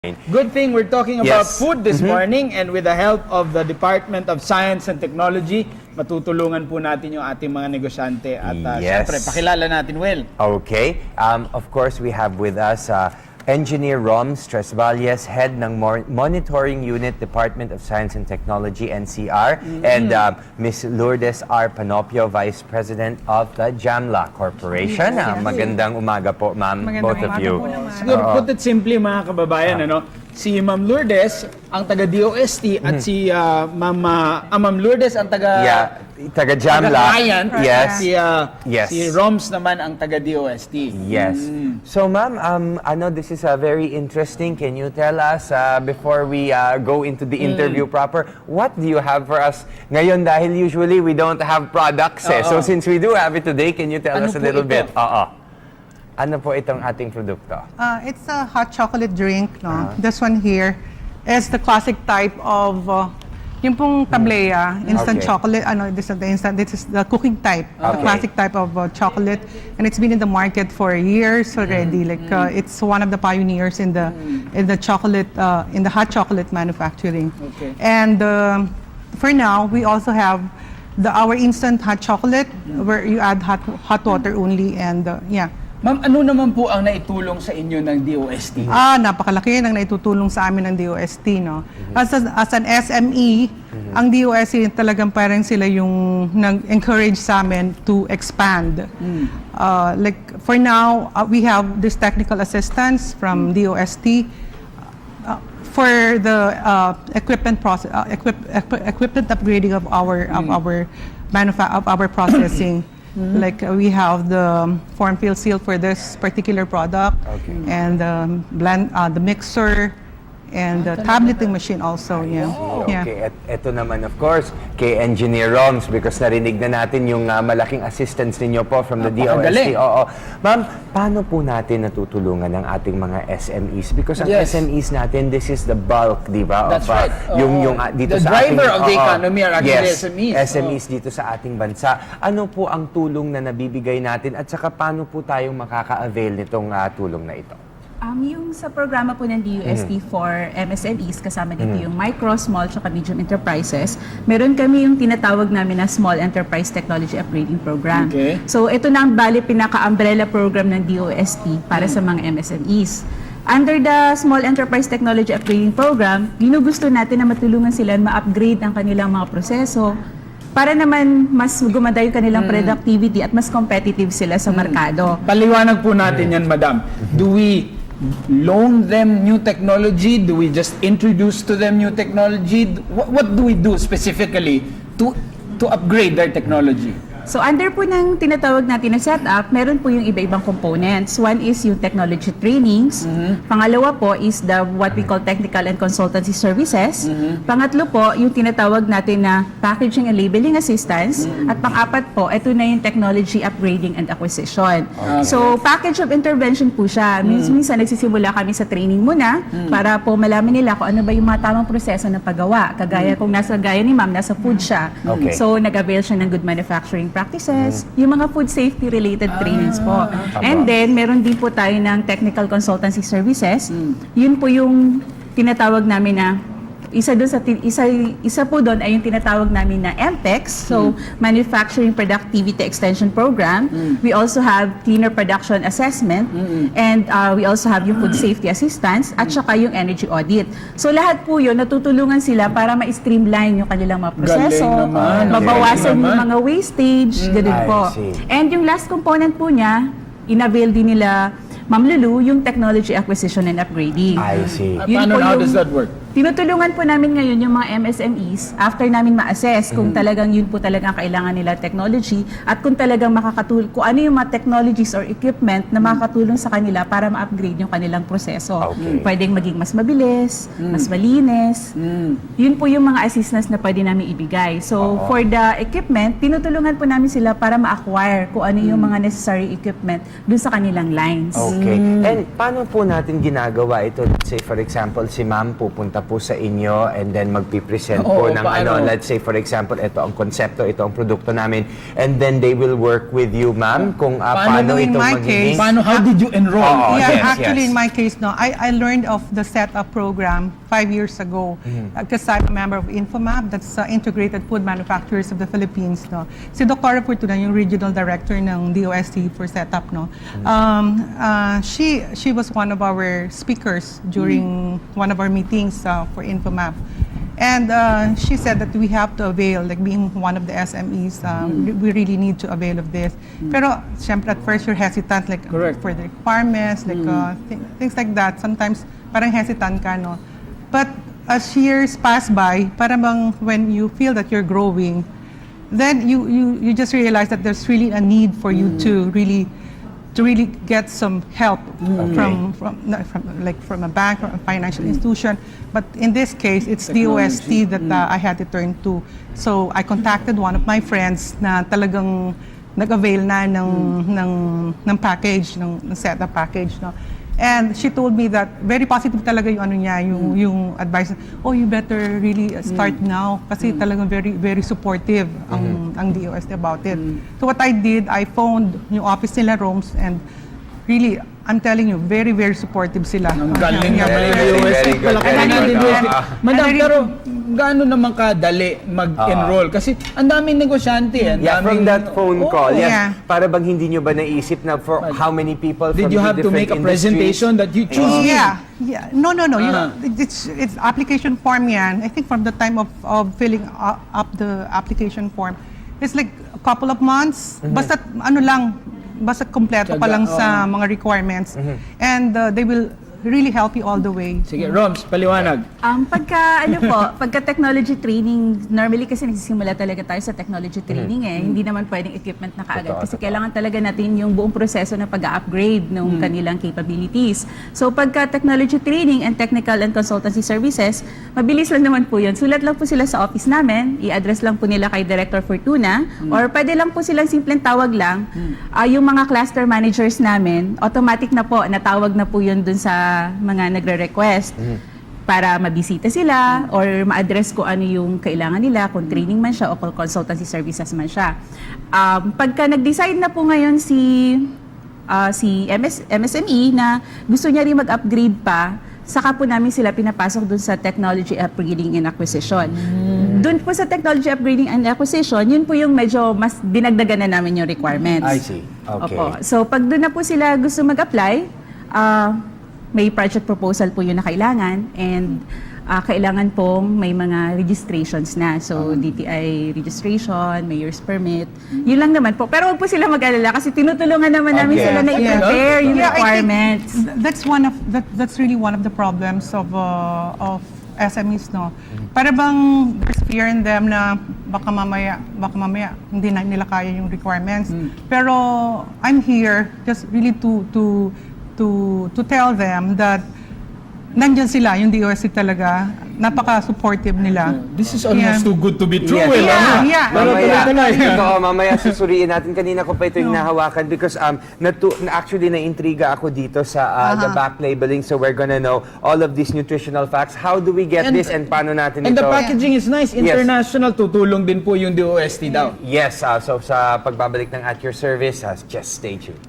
Good thing we're talking about Yes. food this morning, and with the help of the Department of Science and Technology, matutulungan po natin yung ating mga negosyante. At Yes. syempre, pakilala natin, Will. Okay. Of course, we have with us Engineer Roms Tresvalles, Head ng Monitoring Unit, Department of Science and Technology, NCR, and Ms. Lourdes R. Panopio, Vice President of the Jamla Corporation. Magandang umaga po, ma'am, both of you. Siguro, put it simply, mga kababayan, si Ma'am Lourdes ang taga-DOST at si Ma'am Lourdes ang taga-Jamla. client, Yes. at si Roms naman ang taga-DOST. Yes. So, ma'am, I know this is very interesting. Can you tell us, before we go into the interview proper, what do you have for us ngayon? Dahil usually we don't have products. So, since we do have it today, can you tell us a little bit? Ano po itong ating produkto? It's a hot chocolate drink. No? This one here is the classic type of yung pong tableya, instant chocolate. This is the instant. This is the cooking type, the classic type of chocolate, and it's been in the market for years already. It's one of the pioneers in the chocolate in the hot chocolate manufacturing. Okay. And for now, we also have our instant hot chocolate where you add hot water only, and Ma'am, ano naman po ang naitulong sa inyo ng DOST? Napakalaki ng naitutulong sa amin ng DOST, no? As an SME, ang DOST talagang parang sila yung nag-encourage sa amin to expand. Like for now, we have this technical assistance from DOST for the equipment upgrading of our processing. Like we have the form fill seal for this particular product, and the mixer, and the tableting machine also. Okay, at ito naman of course kay Engineer Roms, because narinig na natin yung malaking assistance ninyo po from the DOST. Ma'am, paano po natin natutulungan ng ating mga SMEs? Because ang SMEs natin, this is the bulk, di ba? That's right. Yung dito the sa driver ating, of the economy are actually SMEs. SMEs dito sa ating bansa. Ano po ang tulong na nabibigay natin, at saka paano po tayong makaka-avail nitong tulong na ito? Yung sa programa po ng DOST for MSMEs, kasama dito yung micro, small, tsaka medium enterprises, meron kami yung tinatawag namin na Small Enterprise Technology Upgrading Program. Okay. So ito na ang pinaka-umbrella program ng DOST para sa mga MSMEs. Under the Small Enterprise Technology Upgrading Program, ginugusto natin na matulungan sila ma-upgrade ang kanilang mga proseso para naman mas gumanda yung kanilang productivity at mas competitive sila sa merkado. Paliwanag po natin yan, Madam. Do we loan them new technology? Do we just introduce to them new technology? What do we do specifically to upgrade their technology? So under po ng tinatawag natin na setup, meron po yung iba-ibang components. One is yung technology trainings. Pangalawa po is what we call technical and consultancy services. Pangatlo po, yung tinatawag natin na packaging and labeling assistance. At pang-apat po, ito na yung technology upgrading and acquisition. So package of intervention po siya. Minsan nagsisimula kami sa training muna para po malaman nila kung ano ba yung mga tamang proseso ng paggawa. Kagaya kung gaya ni ma'am, nasa food siya. So nag-avail siya ng good manufacturing practices, yung mga food safety related trainings po. And then, meron din po tayo ng technical consultancy services. Yun po yung tinatawag namin na isa po doon ay yung tinatawag namin na MPEX, so Manufacturing Productivity Extension Program. We also have Cleaner Production Assessment, and we also have yung Food Safety Assistance, at saka yung Energy Audit. So lahat po yun, natutulungan sila para ma-streamline yung kanilang mga proseso, mabawasan yung mga wastage, ganun po. And yung last component po niya, inavail din nila, Ma'am Lulu, yung technology acquisition and upgrading. I see. How does that work? Tinutulungan po namin ngayon yung mga MSMEs after namin ma-assess kung talagang yun po talagang kailangan nila technology, at kung talagang makakatulong, kung ano yung mga technologies or equipment na makakatulong sa kanila para ma-upgrade yung kanilang proseso. Pwedeng maging mas mabilis, mas malinis. Yun po yung mga assistance na pwede namin ibigay. So for the equipment, tinutulungan po namin sila para ma-acquire kung ano yung mga necessary equipment dun sa kanilang lines. Okay. And paano po natin ginagawa ito? Let's say, for example, si ma'am pupunta pupunta po sa inyo and then magpipresent Oo, po ng paano? let's say for example, ito ang konsepto, ito ang produkto namin, and then they will work with you, ma'am, kung paano in ito my magiging... case, How did you enroll? Oo, Yeah, yes, actually, yes. in my case, no, I learned of the setup program 5 years ago because I'm a member of Infomap, that's Integrated Food Manufacturers of the Philippines. No, si Dr. Fortuna, yung regional director ng DOST for setup, no, she was one of our speakers during one of our meetings for Infomap. And she said that we have to avail, like being one of the SMEs, we really need to avail of this. Pero, syempre, at first you're hesitant, like Correct. for the requirements, like things like that. Sometimes, parang hesitant ka, no? But as years pass by, parang when you feel that you're growing, then you just realize that there's really a need for you to really get some help from a bank or a financial institution. But in this case, it's DOST that I had to turn to. So I contacted one of my friends na talagang nag-avail na ng package, ng setup package, no. And she told me that very positive talaga yung ano niya, yung advice. Oh, you better really start now kasi talagang very very supportive ang DOST about it. So what I did, I phoned yung office nila, Roms, and really, I'm telling you, very very supportive sila. Ang galing Yeah, naman very, ng very, DOST. very good, Palakpakan very natin good. DOST. Madam, And I pero gaano naman kadali mag-enroll? Kasi ang daming negosyante. Ang Yeah, from daming- that phone call, Oo. yes. Yeah. Para bang hindi nyo ba naisip na for how many people Did from you the have to different make a industries? presentation that you choose me? Yeah. No. It's application form yan. I think from the time of filling up the application form, it's like a couple of months. Basta basta kompleto pa lang sa mga requirements. And they will really help you all the way. Sige, Roms, paliwanag. Pagka technology training, normally kasi nagsisimula talaga tayo sa technology training Hindi naman pwedeng equipment na kaagad. Totoo, Kasi totoo. kailangan talaga natin yung buong proseso ng pag-upgrade ng kanilang capabilities. So pagka technology training and technical and consultancy services, mabilis lang naman po yun. Sulat lang po sila sa office namin, i-address lang po nila kay Director Fortuna, or pwede lang po silang simpleng tawag lang. Yung mga cluster managers namin, automatic na po, natawag na po yun dun sa mga nagre-request para mabisita sila or ma-address ko ano yung kailangan nila, kung training man siya o kung consultancy services man siya. Pagka nag-decide na po ngayon si MSME na gusto niya rin mag-upgrade pa, saka po namin sila pinapasok dun sa technology upgrading and acquisition. Dun po sa technology upgrading and acquisition, yun po yung medyo mas dinagdagan na namin yung requirements. I see. Okay. Opo. So pag doon na po sila gusto mag-apply, may project proposal po yun na kailangan and kailangan pong may mga registrations na. So DTI registration, mayor's permit. Yun lang naman po. Pero huwag po sila mag-alala kasi tinutulungan naman namin Okay. sila na i-prepare yung Yeah, I think requirements. that's really one of the problems of SMEs, no. Para bang there's fear in them na baka mamaya hindi na nila kaya yung requirements. Pero I'm here just really to tell them that nandyan sila, yung DOST talaga, napaka-supportive nila. This is almost too good to be true. Yes. Yeah. Mamaya, Tuloy-tuloy. totoo, mamaya susuriin natin. Kanina ko pa ito yung nahawakan because actually na-intriga ako dito sa the back labeling. So we're gonna know all of these nutritional facts. How do we get And- this and paano natin And ito? the packaging is nice. Yes. International, tutulong din po yung DOST daw. Yes, so sa pagbabalik ng At Your Service, just stay tuned.